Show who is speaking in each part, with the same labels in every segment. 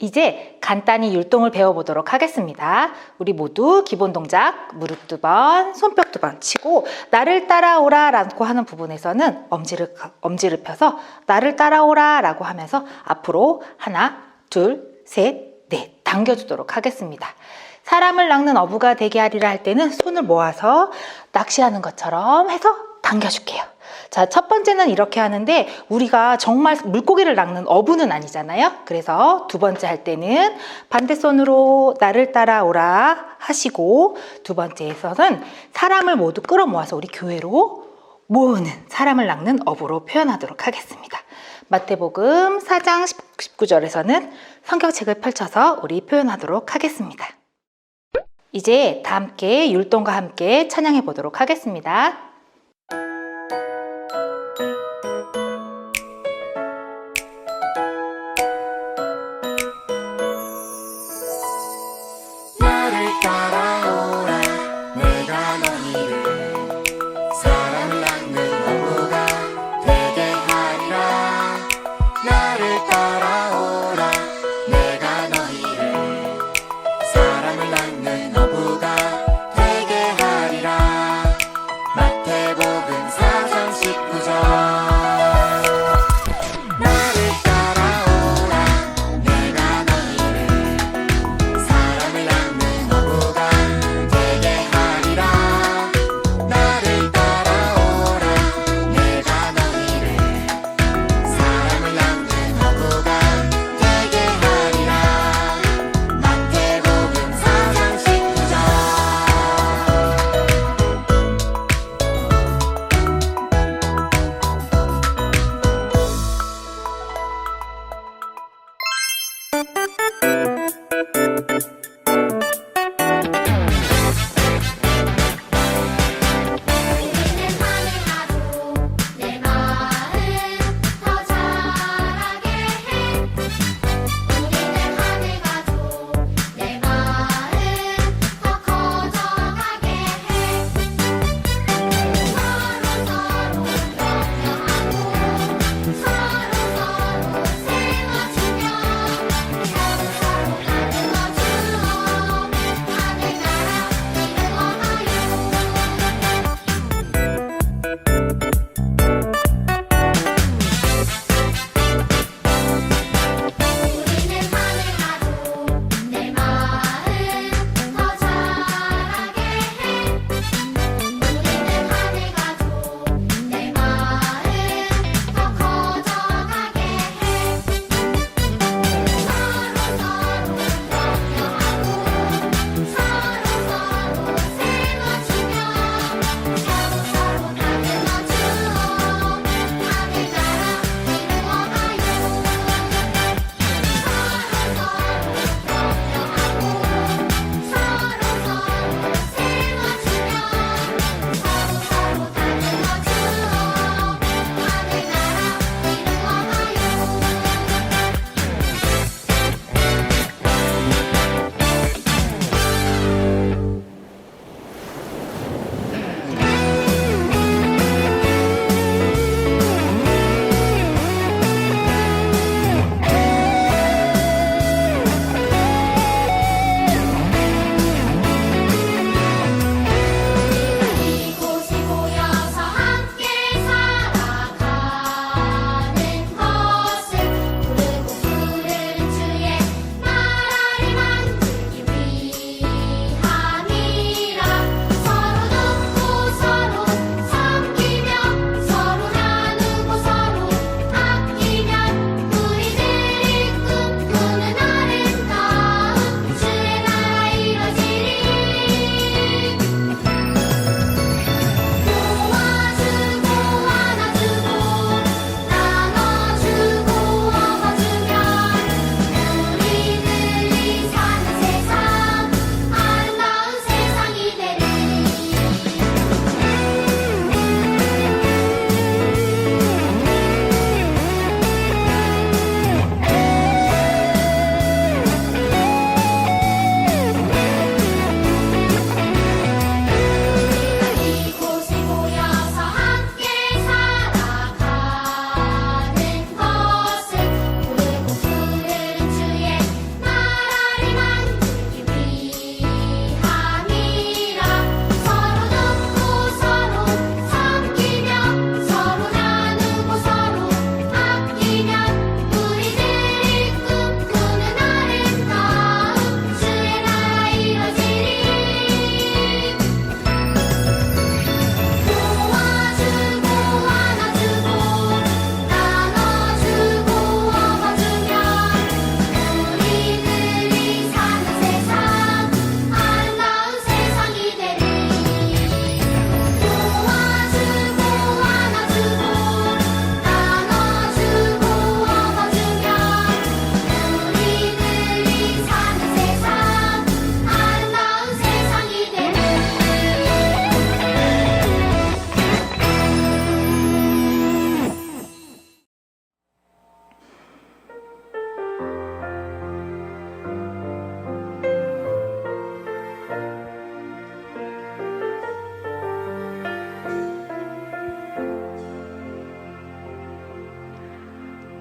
Speaker 1: 이제 간단히 율동을 배워보도록 하겠습니다. 우리 모두 기본 동작 무릎 2번, 손뼉 2번 치고 나를 따라오라 라고 하는 부분에서는 엄지를 펴서 나를 따라오라 라고 하면서 앞으로 하나, 둘, 셋, 넷 당겨주도록 하겠습니다. 사람을 낚는 어부가 되게 하리라 할 때는 손을 모아서 낚시하는 것처럼 해서 당겨줄게요. 자, 첫 번째는 이렇게 하는데 우리가 정말 물고기를 낚는 어부는 아니잖아요. 그래서 두 번째 할 때는 반대손으로 나를 따라오라 하시고, 두 번째에서는 사람을 모두 끌어모아서 우리 교회로 모으는 사람을 낚는 어부로 표현하도록 하겠습니다. 마태복음 4장 19절에서는 성경책을 펼쳐서 우리 표현하도록 하겠습니다. 이제 다 함께 율동과 함께 찬양해 보도록 하겠습니다.
Speaker 2: 마태복음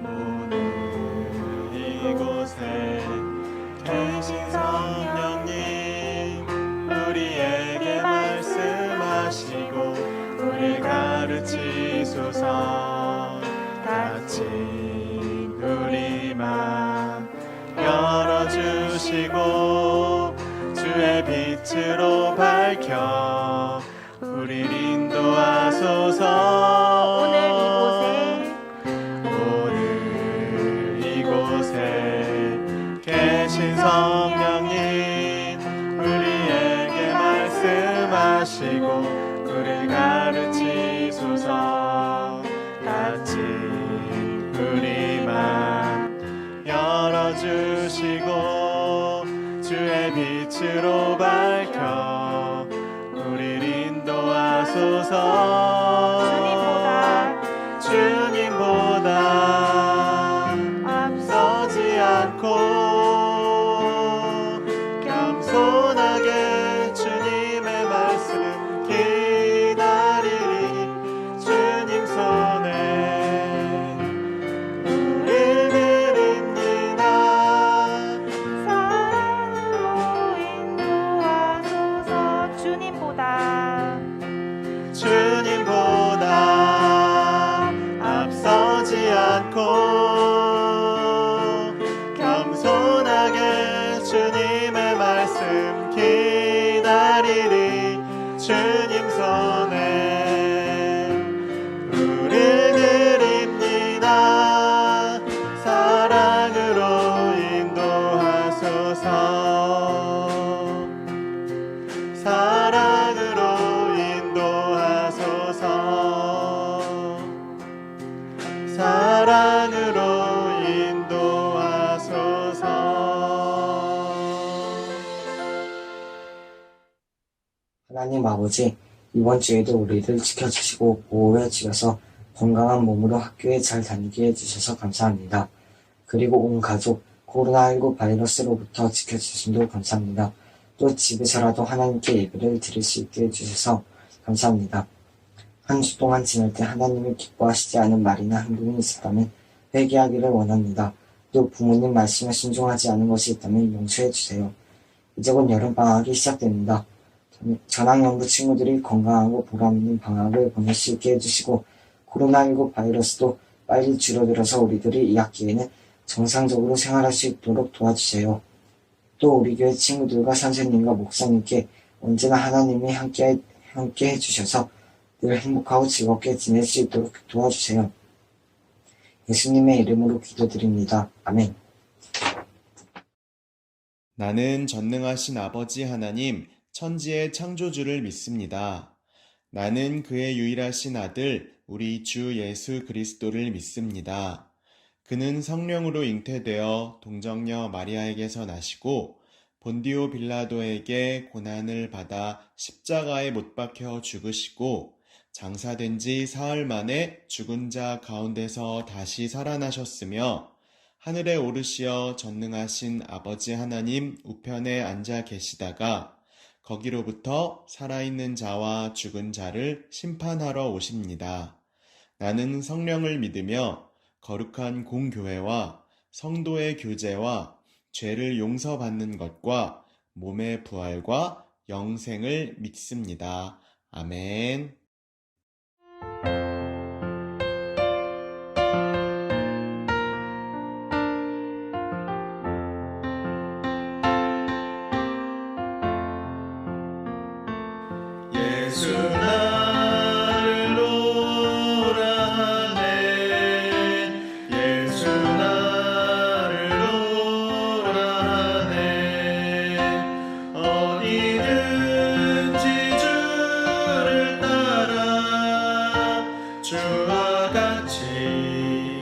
Speaker 2: 오늘 이곳에 계신 성령님 우리에게 말씀하시고 우리 가르치소서. 같이 우리 맘 열어주시고 주의 빛으로 밝혀 우리 인도하소서. 오늘 이곳에 계신 성령님 우리에게 말씀하시고 우리 가르치소서. 같이 우리 맘 열어주시고 주의 빛으로 밝혀 우리 인도하소서. 주님보다 앞서지 않고 겸손하게 주님의 말씀 기다리리. 주님 손에 우릴 드립니다.
Speaker 1: 사랑으로 인도하소서. 주님보다
Speaker 2: 앞서지 않고 겸손하게 주님의 말씀 기다리리. 주님 손에 우릴 드립니다. 사랑으로 인도하소서. 사랑으로 인도하소서. 사랑으로 인도하소서.
Speaker 3: 하나님 아버지, 이번 주에도 우리를 지켜주시고 보호해 주셔서 건강한 몸으로 학교에 잘 다니게 해주셔서 감사합니다. 그리고 온 가족, 코로나19 바이러스로부터 지켜주심도 감사합니다. 또 집에서라도 하나님께 예배를 드릴 수 있게 해주셔서 감사합니다. 한 주 동안 지낼 때 하나님을 기뻐하시지 않은 말이나 행동이 있었다면 회개하기를 원합니다. 또 부모님 말씀에 순종하지 않은 것이 있다면 용서해 주세요. 이제 곧 여름방학이 시작됩니다. 전학연구 친구들이 건강하고 보람있는 방학을 보낼 수 있게 해주시고 코로나19 바이러스도 빨리 줄어들어서 우리들이 이 학기에는 정상적으로 생활할 수 있도록 도와주세요. 또 우리 교회 친구들과 선생님과 목사님께 언제나 하나님이 함께 해주셔서 늘 행복하고 즐겁게 지낼 수 있도록 도와주세요. 예수님의 이름으로 기도드립니다. 아멘.
Speaker 4: 나는 전능하신 아버지 하나님, 천지의 창조주를 믿습니다. 나는 그의 유일하신 아들, 우리 주 예수 그리스도를 믿습니다. 그는 성령으로 잉태되어 동정녀 마리아에게서 나시고 본디오 빌라도에게 고난을 받아 십자가에 못 박혀 죽으시고 장사된 지 사흘 만에 죽은 자 가운데서 다시 살아나셨으며 하늘에 오르시어 전능하신 아버지 하나님 우편에 앉아 계시다가 거기로부터 살아있는 자와 죽은 자를 심판하러 오십니다. 나는 성령을 믿으며 거룩한 공교회와 성도의 교제와 죄를 용서받는 것과 몸의 부활과 영생을 믿습니다. 아멘.
Speaker 2: 예수 나를 오라 하네. 예수 나를 오라 하네. 어디든지 주를 따라 주와 같이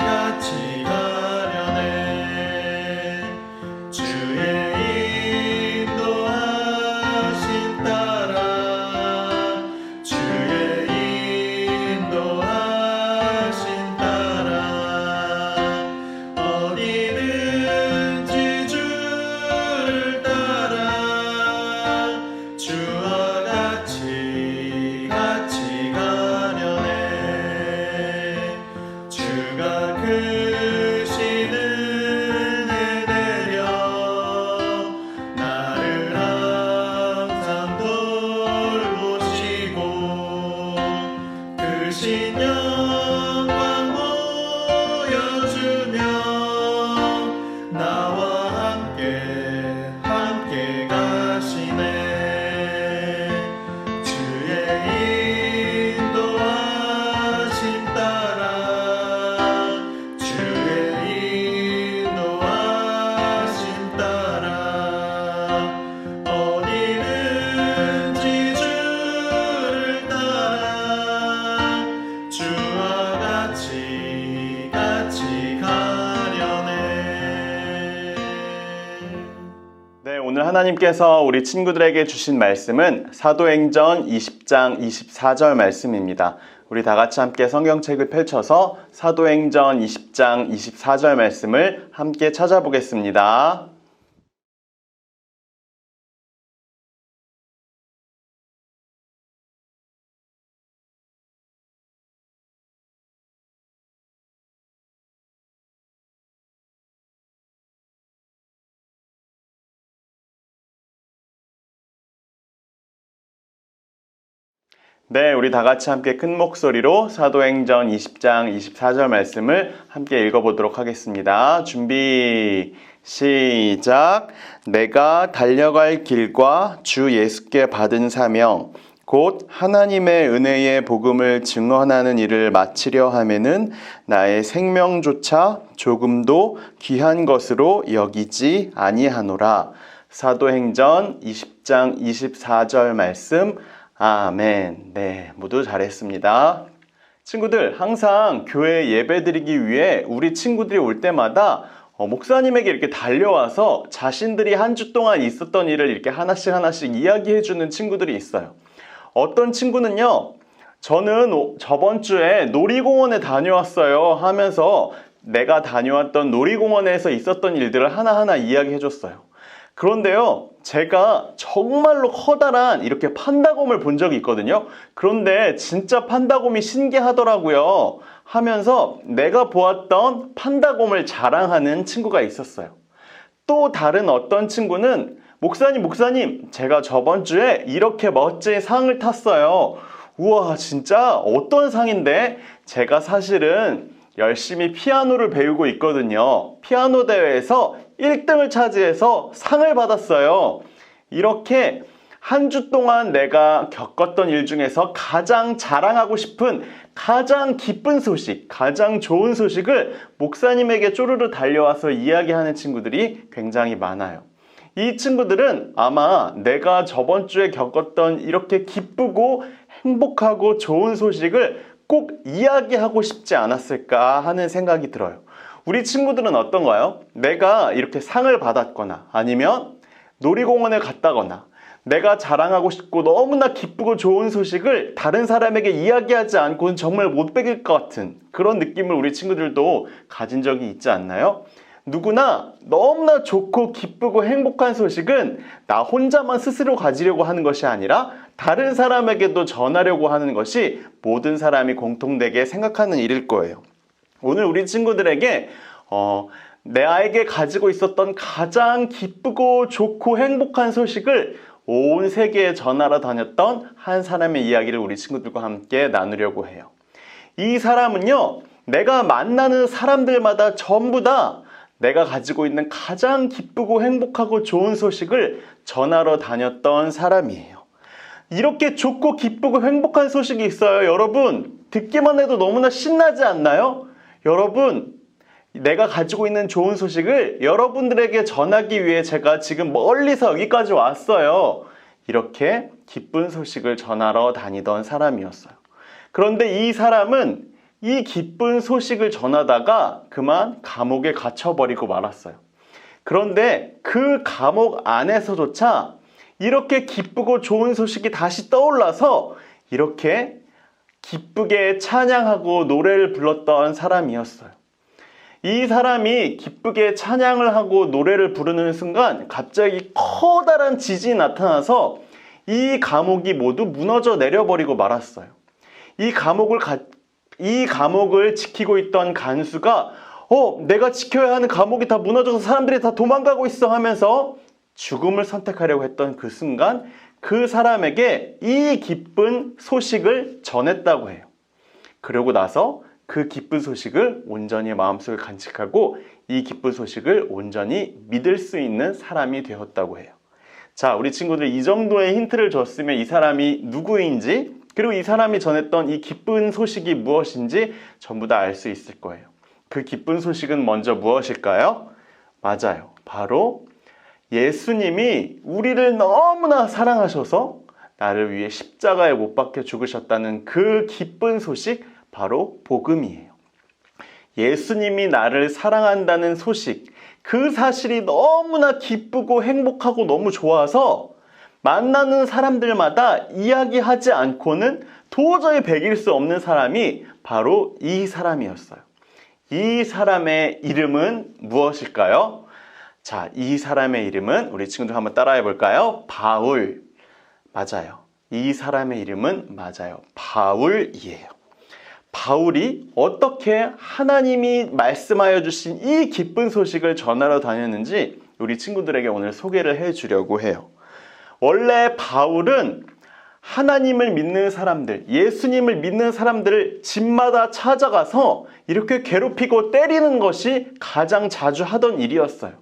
Speaker 2: 가려네. 주의 인도하심 따라 주
Speaker 4: 오늘 하나님께서 우리 친구들에게 주신 말씀은 사도행전 20장 24절 말씀입니다. 우리 다 같이 함께 성경책을 펼쳐서 사도행전 20장 24절 말씀을 함께 찾아보겠습니다. 네, 우리 다 같이 함께 큰 목소리로 사도행전 20장 24절 말씀을 함께 읽어보도록 하겠습니다. 준비, 시작. 내가 달려갈 길과 주 예수께 받은 사명, 곧 하나님의 은혜의 복음을 증언하는 일을 마치려 하면은 나의 생명조차 조금도 귀한 것으로 여기지 아니하노라. 사도행전 20장 24절 말씀, 아멘. 네, 모두 잘했습니다. 친구들, 항상 교회 예배 드리기 위해 우리 친구들이 올 때마다 목사님에게 이렇게 달려와서 자신들이 한 주 동안 있었던 일을 이렇게 하나씩 이야기해 주는 친구들이 있어요. 어떤 친구는요, 저는 저번 주에 놀이공원에 다녀왔어요 하면서 내가 다녀왔던 놀이공원에서 있었던 일들을 하나하나 이야기해 줬어요. 그런데요, 제가 정말로 커다란 이렇게 판다곰을 본 적이 있거든요. 그런데 진짜 판다곰이 신기하더라고요 하면서 내가 보았던 판다곰을 자랑하는 친구가 있었어요. 또 다른 어떤 친구는 목사님, 제가 저번 주에 이렇게 멋진 상을 탔어요. 우와, 진짜 어떤 상인데? 제가 사실은 열심히 피아노를 배우고 있거든요. 피아노 대회에서 1등을 차지해서 상을 받았어요. 이렇게 한 주 동안 내가 겪었던 일 중에서 가장 자랑하고 싶은 가장 기쁜 소식, 가장 좋은 소식을 목사님에게 쪼르르 달려와서 이야기하는 친구들이 굉장히 많아요. 이 친구들은 아마 내가 저번 주에 겪었던 이렇게 기쁘고 행복하고 좋은 소식을 꼭 이야기하고 싶지 않았을까 하는 생각이 들어요. 우리 친구들은 어떤가요? 내가 이렇게 상을 받았거나 아니면 놀이공원에 갔다거나 내가 자랑하고 싶고 너무나 기쁘고 좋은 소식을 다른 사람에게 이야기하지 않고는 정말 못 베길 것 같은 그런 느낌을 우리 친구들도 가진 적이 있지 않나요? 누구나 너무나 좋고 기쁘고 행복한 소식은 나 혼자만 스스로 가지려고 하는 것이 아니라 다른 사람에게도 전하려고 하는 것이 모든 사람이 공통되게 생각하는 일일 거예요. 오늘 우리 친구들에게 내게 가지고 있었던 가장 기쁘고 좋고 행복한 소식을 온 세계에 전하러 다녔던 한 사람의 이야기를 우리 친구들과 함께 나누려고 해요. 이 사람은요, 내가 만나는 사람들마다 전부 다 내가 가지고 있는 가장 기쁘고 행복하고 좋은 소식을 전하러 다녔던 사람이에요. 이렇게 좋고 기쁘고 행복한 소식이 있어요. 여러분, 듣기만 해도 너무나 신나지 않나요? 여러분, 내가 가지고 있는 좋은 소식을 여러분들에게 전하기 위해 제가 지금 멀리서 여기까지 왔어요. 이렇게 기쁜 소식을 전하러 다니던 사람이었어요. 그런데 이 사람은 이 기쁜 소식을 전하다가 그만 감옥에 갇혀버리고 말았어요. 그런데 그 감옥 안에서조차 이렇게 기쁘고 좋은 소식이 다시 떠올라서 이렇게 기쁘게 찬양하고 노래를 불렀던 사람이었어요. 이 사람이 기쁘게 찬양을 하고 노래를 부르는 순간 갑자기 커다란 지진이 나타나서 이 감옥이 모두 무너져 내려버리고 말았어요. 이 감옥을 지키고 있던 간수가 내가 지켜야 하는 감옥이 다 무너져서 사람들이 다 도망가고 있어 하면서 죽음을 선택하려고 했던 그 순간 그 사람에게 이 기쁜 소식을 전했다고 해요. 그러고 나서 그 기쁜 소식을 온전히 마음속에 간직하고 이 기쁜 소식을 온전히 믿을 수 있는 사람이 되었다고 해요. 자, 우리 친구들 이 정도의 힌트를 줬으면 이 사람이 누구인지 그리고 이 사람이 전했던 이 기쁜 소식이 무엇인지 전부 다 알 수 있을 거예요. 그 기쁜 소식은 먼저 무엇일까요? 맞아요. 바로 예수님이 우리를 너무나 사랑하셔서 나를 위해 십자가에 못 박혀 죽으셨다는 그 기쁜 소식, 바로 복음이에요. 예수님이 나를 사랑한다는 소식, 그 사실이 너무나 기쁘고 행복하고 너무 좋아서 만나는 사람들마다 이야기하지 않고는 도저히 배길 수 없는 사람이 바로 이 사람이었어요. 이 사람의 이름은 무엇일까요? 자, 이 사람의 이름은 우리 친구들 한번 따라해 볼까요? 바울. 맞아요. 이 사람의 이름은 맞아요. 바울이에요. 바울이 어떻게 하나님이 말씀하여 주신 이 기쁜 소식을 전하러 다녔는지 우리 친구들에게 오늘 소개를 해 주려고 해요. 원래 바울은 하나님을 믿는 사람들, 예수님을 믿는 사람들을 집마다 찾아가서 이렇게 괴롭히고 때리는 것이 가장 자주 하던 일이었어요.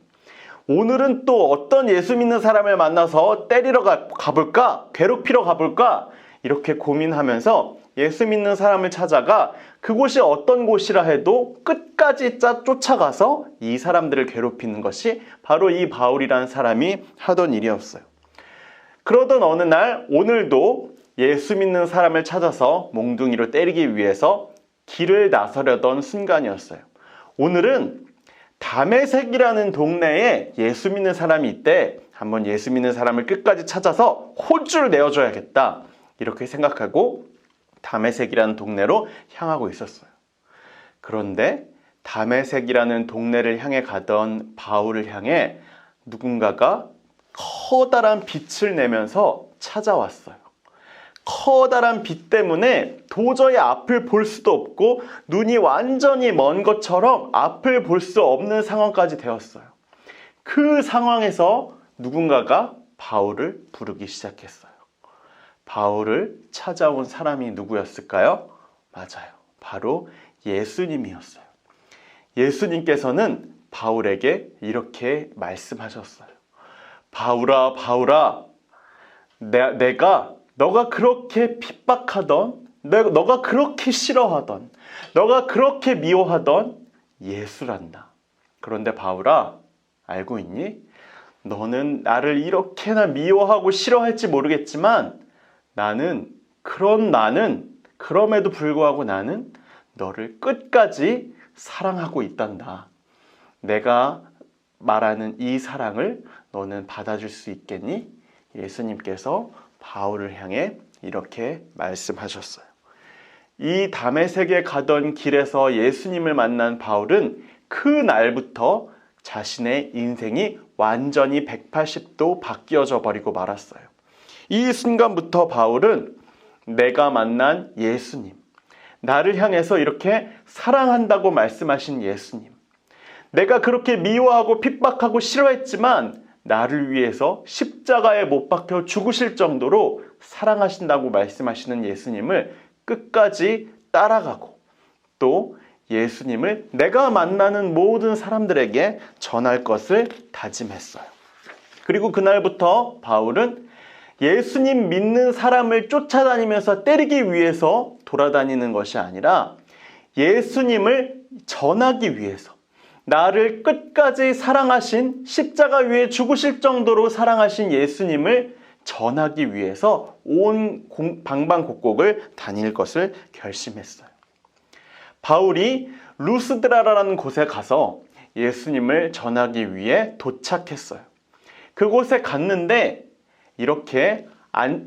Speaker 4: 오늘은 또 어떤 예수 믿는 사람을 만나서 때리러 가볼까? 괴롭히러 가볼까? 이렇게 고민하면서 예수 믿는 사람을 찾아가 그곳이 어떤 곳이라 해도 끝까지 쫓아가서 이 사람들을 괴롭히는 것이 바로 이 바울이라는 사람이 하던 일이었어요. 그러던 어느 날 오늘도 예수 믿는 사람을 찾아서 몽둥이로 때리기 위해서 길을 나서려던 순간이었어요. 오늘은 다메섹이라는 동네에 예수 믿는 사람이 있대. 한번 예수 믿는 사람을 끝까지 찾아서 혼쭐을 내어줘야겠다. 이렇게 생각하고 다메섹이라는 동네로 향하고 있었어요. 그런데 다메섹이라는 동네를 향해 가던 바울을 향해 누군가가 커다란 빛을 내면서 찾아왔어요. 커다란 빛 때문에 도저히 앞을 볼 수도 없고 눈이 완전히 먼 것처럼 앞을 볼 수 없는 상황까지 되었어요. 그 상황에서 누군가가 바울을 부르기 시작했어요. 바울을 찾아온 사람이 누구였을까요? 맞아요. 바로 예수님이었어요. 예수님께서는 바울에게 이렇게 말씀하셨어요. 바울아, 바울아, 내가 너가 그렇게 핍박하던, 너가 그렇게 싫어하던, 너가 그렇게 미워하던 예수란다. 그런데 바울아, 알고 있니? 너는 나를 이렇게나 미워하고 싫어할지 모르겠지만 그럼에도 불구하고 나는 너를 끝까지 사랑하고 있단다. 내가 말하는 이 사랑을 너는 받아줄 수 있겠니? 예수님께서 바울을 향해 이렇게 말씀하셨어요. 이 다메섹에 가던 길에서 예수님을 만난 바울은 그 날부터 자신의 인생이 완전히 180도 바뀌어져 버리고 말았어요. 이 순간부터 바울은 내가 만난 예수님, 나를 향해서 이렇게 사랑한다고 말씀하신 예수님, 내가 그렇게 미워하고 핍박하고 싫어했지만 나를 위해서 십자가에 못 박혀 죽으실 정도로 사랑하신다고 말씀하시는 예수님을 끝까지 따라가고 또 예수님을 내가 만나는 모든 사람들에게 전할 것을 다짐했어요. 그리고 그날부터 바울은 예수님 믿는 사람을 쫓아다니면서 때리기 위해서 돌아다니는 것이 아니라 예수님을 전하기 위해서 나를 끝까지 사랑하신 십자가 위에 죽으실 정도로 사랑하신 예수님을 전하기 위해서 온 방방곡곡을 다닐 것을 결심했어요. 바울이 루스드라라는 곳에 가서 예수님을 전하기 위해 도착했어요. 그곳에 갔는데 이렇게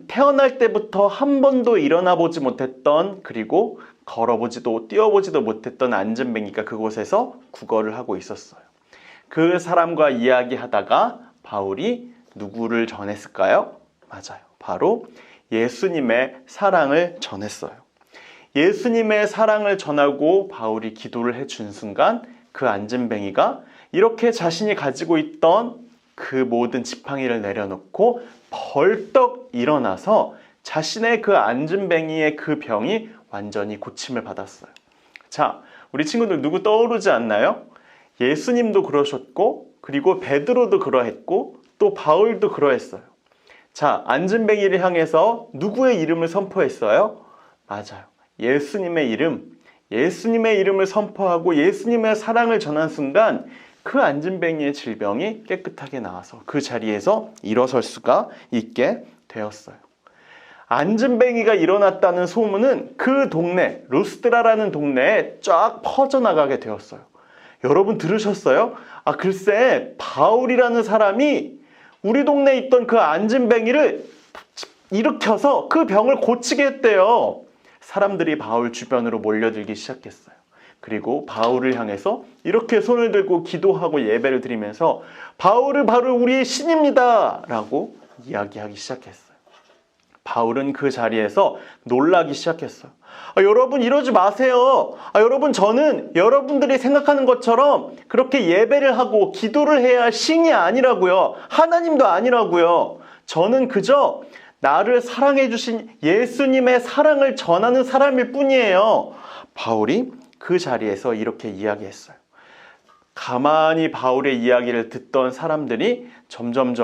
Speaker 4: 태어날 때부터 한 번도 일어나 보지 못했던 그리고 걸어보지도 뛰어보지도 못했던 안전뱅이가 그곳에서 구걸을 하고 있었어요. 그 사람과 이야기하다가 바울이 누구를 전했을까요? 맞아요. 바로 예수님의 사랑을 전했어요. 예수님의 사랑을 전하고 바울이 기도를 해준 순간 그 안전뱅이가 이렇게 자신이 가지고 있던 그 모든 지팡이를 내려놓고 벌떡 일어나서 자신의 그 안전뱅이의 그 병이 완전히 고침을 받았어요. 자, 우리 친구들 누구 떠오르지 않나요? 예수님도 그러셨고 그리고 베드로도 그러했고 또 바울도 그러했어요. 자, 안전뱅이를 향해서 누구의 이름을 선포했어요? 맞아요. 예수님의 이름을 선포하고 예수님의 사랑을 전한 순간 그 안전뱅이의 질병이 깨끗하게 나와서 그 자리에서 일어설 수가 있게 되었어요. 안전뱅이가 일어났다는 소문은 그 동네, 루스드라라는 동네에 쫙 퍼져나가게 되었어요. 여러분 들으셨어요? 글쎄 바울이라는 사람이 우리 동네에 있던 그 안진뱅이를 일으켜서 그 병을 고치게 했대요. 사람들이 바울 주변으로 몰려들기 시작했어요. 그리고 바울을 향해서 이렇게 손을 들고 기도하고 예배를 드리면서 바울은 바로 우리의 신입니다 라고 이야기하기 시작했어요. 바울은 그 자리에서 놀라기 시작했어요. 여러분 이러지 마세요. 여러분 저는 여러분들이 생각하는 것처럼 그렇게 예배를 하고 기도를 해야 할 신이 아니라고요. 하나님도 아니라고요. 저는 그저 나를 사랑해 주신 예수님의 사랑을 전하는 사람일 뿐이에요. 바울이 그 자리에서 이렇게 이야기했어요. 가만히 바울의 이야기를 듣던 사람들이 점점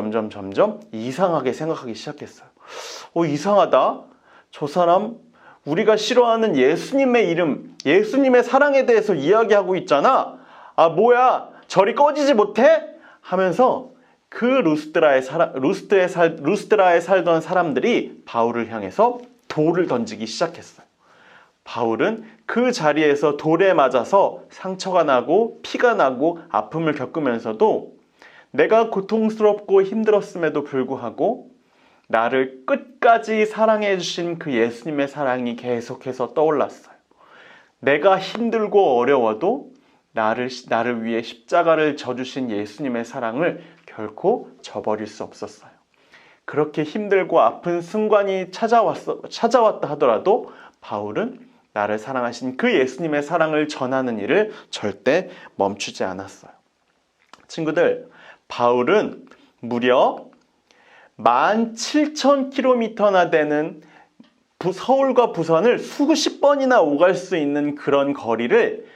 Speaker 4: 이상하게 생각하기 시작했어요. 이상하다. 저 사람 우리가 싫어하는 예수님의 이름, 예수님의 사랑에 대해서 이야기하고 있잖아. 뭐야 저리 꺼지지 못해? 하면서 그 루스드라에 살던 사람들이 바울을 향해서 돌을 던지기 시작했어요. 바울은 그 자리에서 돌에 맞아서 상처가 나고 피가 나고 아픔을 겪으면서도 내가 고통스럽고 힘들었음에도 불구하고 나를 끝까지 사랑해 주신 그 예수님의 사랑이 계속해서 떠올랐어요. 내가 힘들고 어려워도 나를 위해 십자가를 져주신 예수님의 사랑을 결코 저버릴 수 없었어요. 그렇게 힘들고 아픈 순간이 찾아왔다 하더라도 바울은 나를 사랑하신 그 예수님의 사랑을 전하는 일을 절대 멈추지 않았어요. 친구들, 바울은 무려 17,000km나 되는 서울과 부산을 수십 번이나 오갈 수 있는 그런 거리를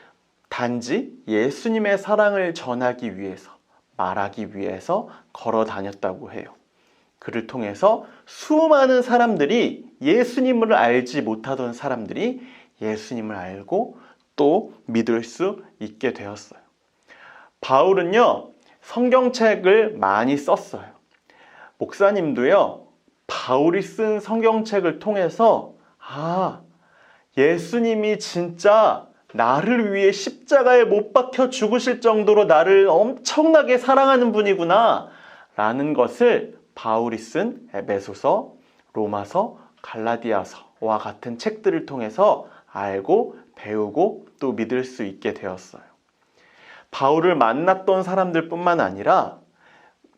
Speaker 4: 단지 예수님의 사랑을 전하기 위해서, 말하기 위해서 걸어 다녔다고 해요. 그를 통해서 수많은 사람들이 예수님을 알지 못하던 사람들이 예수님을 알고 또 믿을 수 있게 되었어요. 바울은요, 성경책을 많이 썼어요. 목사님도요, 바울이 쓴 성경책을 통해서 예수님이 진짜 나를 위해 십자가에 못 박혀 죽으실 정도로 나를 엄청나게 사랑하는 분이구나 라는 것을 바울이 쓴 에베소서, 로마서, 갈라디아서와 같은 책들을 통해서 알고 배우고 또 믿을 수 있게 되었어요. 바울을 만났던 사람들 뿐만 아니라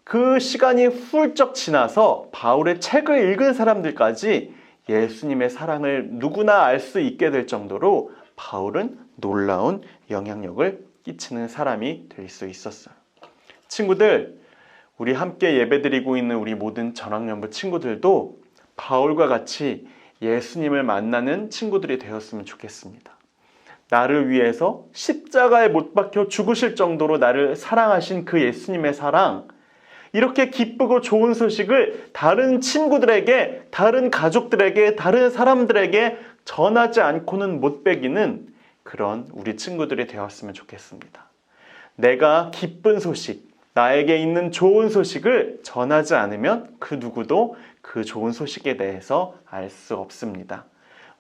Speaker 4: 그 시간이 훌쩍 지나서 바울의 책을 읽은 사람들까지 예수님의 사랑을 누구나 알 수 있게 될 정도로 바울은 놀라운 영향력을 끼치는 사람이 될 수 있었어요. 친구들, 우리 함께 예배드리고 있는 우리 모든 전학년부 친구들도 바울과 같이 예수님을 만나는 친구들이 되었으면 좋겠습니다. 나를 위해서 십자가에 못 박혀 죽으실 정도로 나를 사랑하신 그 예수님의 사랑, 이렇게 기쁘고 좋은 소식을 다른 친구들에게, 다른 가족들에게, 다른 사람들에게 전하지 않고는 못 배기는 그런 우리 친구들이 되었으면 좋겠습니다. 내가 기쁜 소식, 나에게 있는 좋은 소식을 전하지 않으면 그 누구도 그 좋은 소식에 대해서 알 수 없습니다.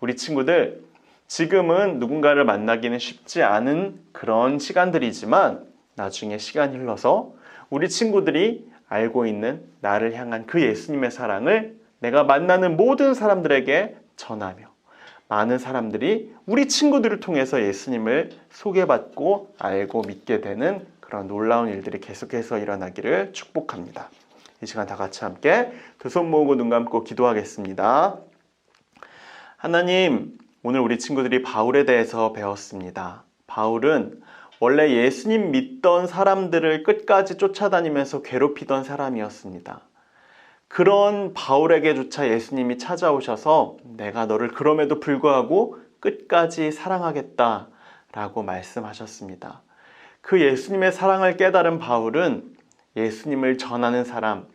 Speaker 4: 우리 친구들, 지금은 누군가를 만나기는 쉽지 않은 그런 시간들이지만 나중에 시간이 흘러서 우리 친구들이 알고 있는 나를 향한 그 예수님의 사랑을 내가 만나는 모든 사람들에게 전하며 많은 사람들이 우리 친구들을 통해서 예수님을 소개받고 알고 믿게 되는 그런 놀라운 일들이 계속해서 일어나기를 축복합니다. 이 시간 다 같이 함께 두 손 모으고 눈 감고 기도하겠습니다. 하나님, 오늘 우리 친구들이 바울에 대해서 배웠습니다. 바울은 원래 예수님 믿던 사람들을 끝까지 쫓아다니면서 괴롭히던 사람이었습니다. 그런 바울에게조차 예수님이 찾아오셔서 내가 너를 그럼에도 불구하고 끝까지 사랑하겠다라고 말씀하셨습니다. 그 예수님의 사랑을 깨달은 바울은 예수님을 전하는 사람,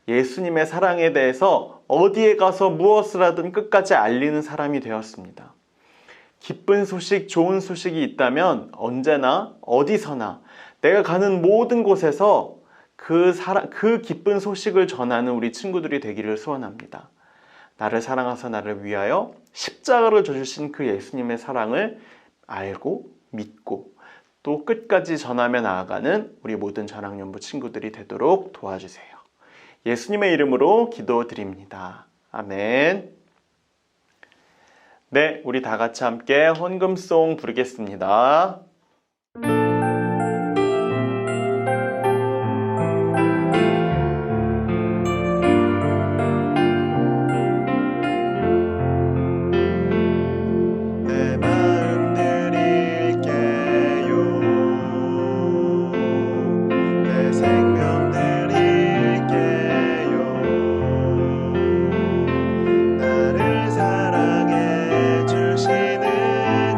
Speaker 4: 예수님의 사랑에 대해서 어디에 가서 무엇을 하든 끝까지 알리는 사람이 되었습니다. 기쁜 소식, 좋은 소식이 있다면 언제나 어디서나 내가 가는 모든 곳에서 그 기쁜 소식을 전하는 우리 친구들이 되기를 소원합니다. 나를 사랑하사 나를 위하여 십자가를 져주신 그 예수님의 사랑을 알고 믿고 또 끝까지 전하며 나아가는 우리 모든 전학년부 친구들이 되도록 도와주세요. 예수님의 이름으로 기도드립니다. 아멘. 네, 우리 다 같이 함께 헌금송 부르겠습니다. 내 마음 드릴게요. 내 생명 드릴게요. 나를 사랑해 주시는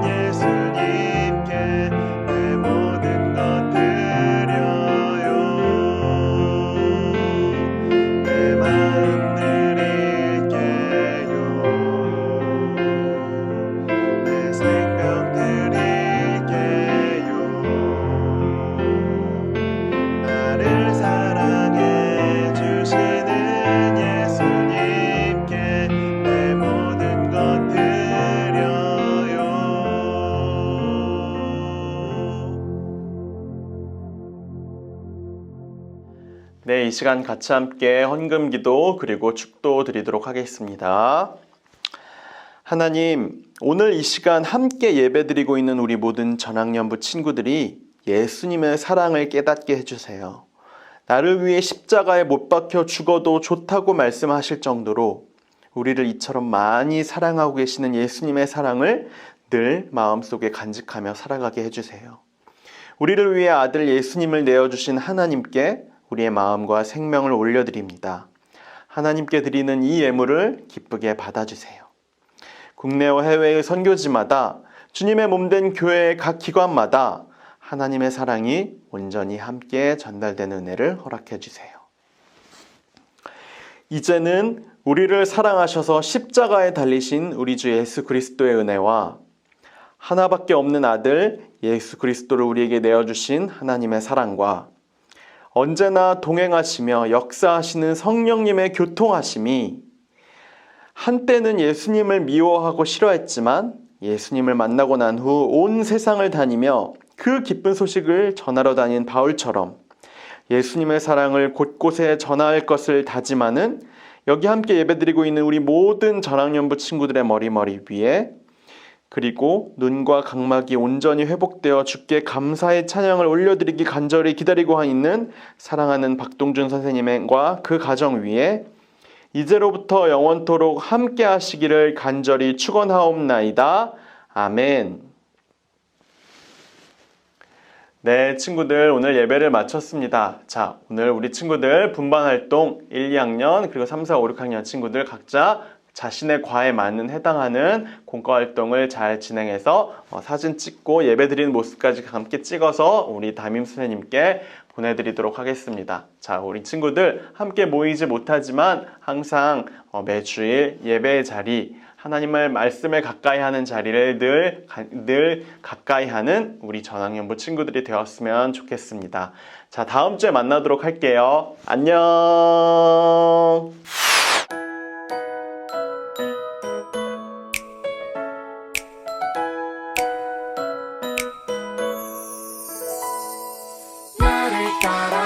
Speaker 4: 예수님께 내 모든 것 드려요. 내 마음 드릴게요. 내 생명 드릴게요. 나를 사랑해 주시는 예수님께 내 모든 것 드려요. 네, 이 시간 같이 함께 헌금 기도 그리고 축도 드리도록 하겠습니다. 하나님, 오늘 이 시간 함께 예배드리고 있는 우리 모든 전학년부 친구들이 예수님의 사랑을 깨닫게 해주세요. 나를 위해 십자가에 못 박혀 죽어도 좋다고 말씀하실 정도로 우리를 이처럼 많이 사랑하고 계시는 예수님의 사랑을 늘 마음속에 간직하며 살아가게 해주세요. 우리를 위해 아들 예수님을 내어주신 하나님께 우리의 마음과 생명을 올려드립니다. 하나님께 드리는 이 예물을 기쁘게 받아주세요. 국내와 해외의 선교지마다 주님의 몸된 교회의 각 기관마다 하나님의 사랑이 온전히 함께 전달되는 은혜를 허락해 주세요. 이제는 우리를 사랑하셔서 십자가에 달리신 우리 주 예수 그리스도의 은혜와 하나밖에 없는 아들 예수 그리스도를 우리에게 내어주신 하나님의 사랑과 언제나 동행하시며 역사하시는 성령님의 교통하심이 한때는 예수님을 미워하고 싫어했지만 예수님을 만나고 난 후 온 세상을 다니며 그 기쁜 소식을 전하러 다닌 바울처럼 예수님의 사랑을 곳곳에 전할 것을 다짐하는 여기 함께 예배드리고 있는 우리 모든 전학년부 친구들의 머리 위에 그리고 눈과 각막이 온전히 회복되어 주께 감사의 찬양을 올려드리기 간절히 기다리고 있는 사랑하는 박동준 선생님과 그 가정 위에 이제로부터 영원토록 함께 하시기를 간절히 축원하옵나이다. 아멘. 네, 친구들 오늘 예배를 마쳤습니다. 자, 오늘 우리 친구들 분반활동 1, 2학년 그리고 3, 4, 5, 6학년 친구들 각자 자신의 과에 맞는 해당하는 공과활동을 잘 진행해서 사진 찍고 예배드리는 모습까지 함께 찍어서 우리 담임 선생님께 보내드리도록 하겠습니다. 자, 우리 친구들 함께 모이지 못하지만 항상 매주일 예배의 자리, 하나님의 말씀을 가까이 하는 자리를 늘 가까이 하는 우리 전학년부 친구들이 되었으면 좋겠습니다. 자, 다음 주에 만나도록 할게요. 안녕.
Speaker 5: 나를 따라